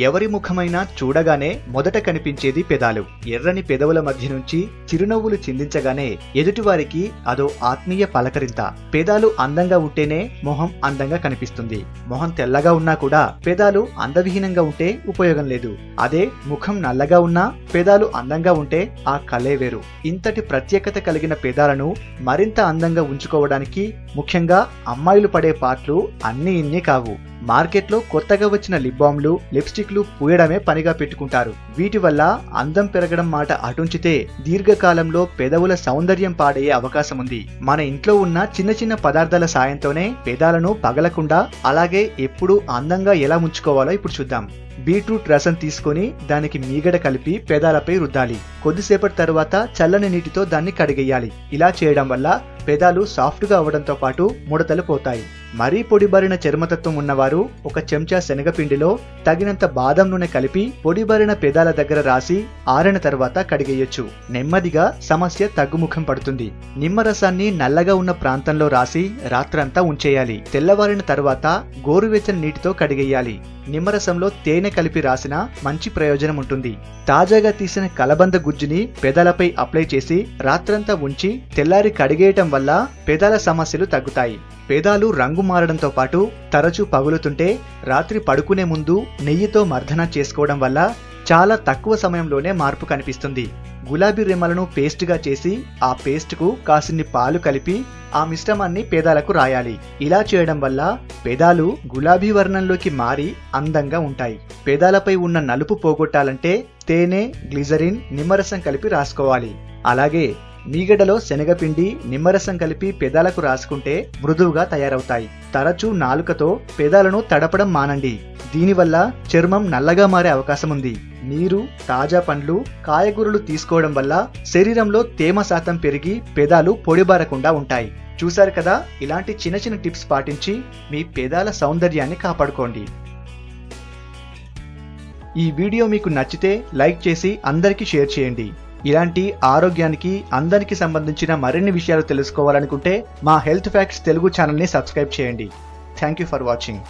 ఎవరి ముఖమైనా చూడగానే మొదట కనిపించేది పెదాలు. ఎర్రని పెదవుల మధ్య నుంచి చిరునవ్వులు చిందించగానే ఎదుటివారికి అదో ఆత్మీయ పలకరింత. పెదాలు అందంగా ఉంటేనే మొహం అందంగా కనిపిస్తుంది. మొహం తెల్లగా ఉన్నా కూడా పెదాలు అందవిహీనంగా ఉంటే ఉపయోగం లేదు. అదే ముఖం నల్లగా ఉన్నా పెదాలు అందంగా ఉంటే ఆ కళే వేరు. ఇంతటి ప్రత్యేకత కలిగిన పెదాలను మరింత అందంగా ఉంచుకోవడానికి ముఖ్యంగా అమ్మాయిలు పడే పాట్లు అన్నీ ఇన్ని కావు. మార్కెట్లో కొత్తగా వచ్చిన లిప్ బామ్లు, లిప్స్టిక్లు పూయడమే పనిగా పెట్టుకుంటారు. వీటి వల్ల అందం పెరగడం మాట అటుంచితే దీర్ఘకాలంలో పెదవుల సౌందర్యం పాడయ్యే అవకాశం ఉంది. మన ఇంట్లో ఉన్న చిన్న చిన్న పదార్థాల సాయంతోనే పెదాలను పగలకుండా అలాగే ఎప్పుడూ అందంగా ఎలా ఉంచుకోవాలో ఇప్పుడు చూద్దాం. బీట్రూట్ రసం తీసుకొని దానికి మీగడ కలిపి పెదాలపై రుద్దాలి. కొద్దిసేపటి తర్వాత చల్లని నీటితో దాన్ని కడిగేయాలి. ఇలా చేయడం వల్ల పెదాలు సాఫ్ట్గా అవడంతో పాటు ముడతలు పోతాయి. మరీ పొడిబారిన చర్మతత్వం ఉన్నవారు ఒక చెంచా శనగపిండిలో తగినంత బాదం నూనె కలిపి పొడిబారిన పెదాల దగ్గర రాసి ఆరిన తర్వాత కడిగేయొచ్చు. నెమ్మదిగా సమస్య తగ్గుముఖం పడుతుంది. నిమ్మరసాన్ని నల్లగా ఉన్న ప్రాంతంలో రాసి రాత్రంతా ఉంచేయాలి. తెల్లవారిన తర్వాత గోరువెచ్చని నీటితో కడిగేయాలి. నిమ్మరసంలో తేనె కలిపి రాసిన మంచి ప్రయోజనం ఉంటుంది. తాజాగా తీసిన కలబంద గుజ్జుని పెదాలపై అప్లై చేసి రాత్రంతా ఉంచి తెల్లారి కడిగేయటం వల్ల పెదాల సమస్యలు తగ్గుతాయి. పెదాలు రంగు మారడంతో పాటు తరచూ పగులుతుంటే రాత్రి పడుకునే ముందు నెయ్యితో మర్దన చేసుకోవడం వల్ల చాలా తక్కువ సమయంలోనే మార్పు కనిపిస్తుంది. గులాబీ రెమ్మలను పేస్ట్గా చేసి ఆ పేస్ట్కు కాసిన్ని పాలు కలిపి ఆ మిశ్రమాన్ని పెదాలకు రాయాలి. ఇలా చేయడం వల్ల పెదాలు గులాబీ వర్ణంలోకి మారి అందంగా ఉంటాయి. పెదాలపై ఉన్న నలుపు పోగొట్టాలంటే తేనె, గ్లిజరిన్, నిమ్మరసం కలిపి రాసుకోవాలి. అలాగే మీగడలో శనగపిండి, నిమ్మరసం కలిపి పెదాలకు రాసుకుంటే మృదువుగా తయారవుతాయి. తరచూ నాలుకతో పెదాలను తడపడం మానండి. దీనివల్ల చర్మం నల్లగా మారే అవకాశం ఉంది. నీరు, తాజా పండ్లు, కాయగూరలు తీసుకోవడం వల్ల శరీరంలో తేమ శాతం పెరిగి పెదాలు పొడిబారకుండా ఉంటాయి. చూశారు కదా, ఇలాంటి చిన్న చిన్న టిప్స్ పాటించి మీ పెదాల సౌందర్యాన్ని కాపాడుకోండి. ఈ వీడియో మీకు నచ్చితే లైక్ చేసి అందరికీ షేర్ చేయండి. ఇలాంటి ఆరోగ్యానికి, అందరికి సంబంధించిన మరిన్ని విషయాలు తెలుసుకోవాలనుకుంటే మా హెల్త్ ఫ్యాక్ట్స్ తెలుగు ఛానల్ని సబ్స్క్రైబ్ చేయండి. Thank you for watching.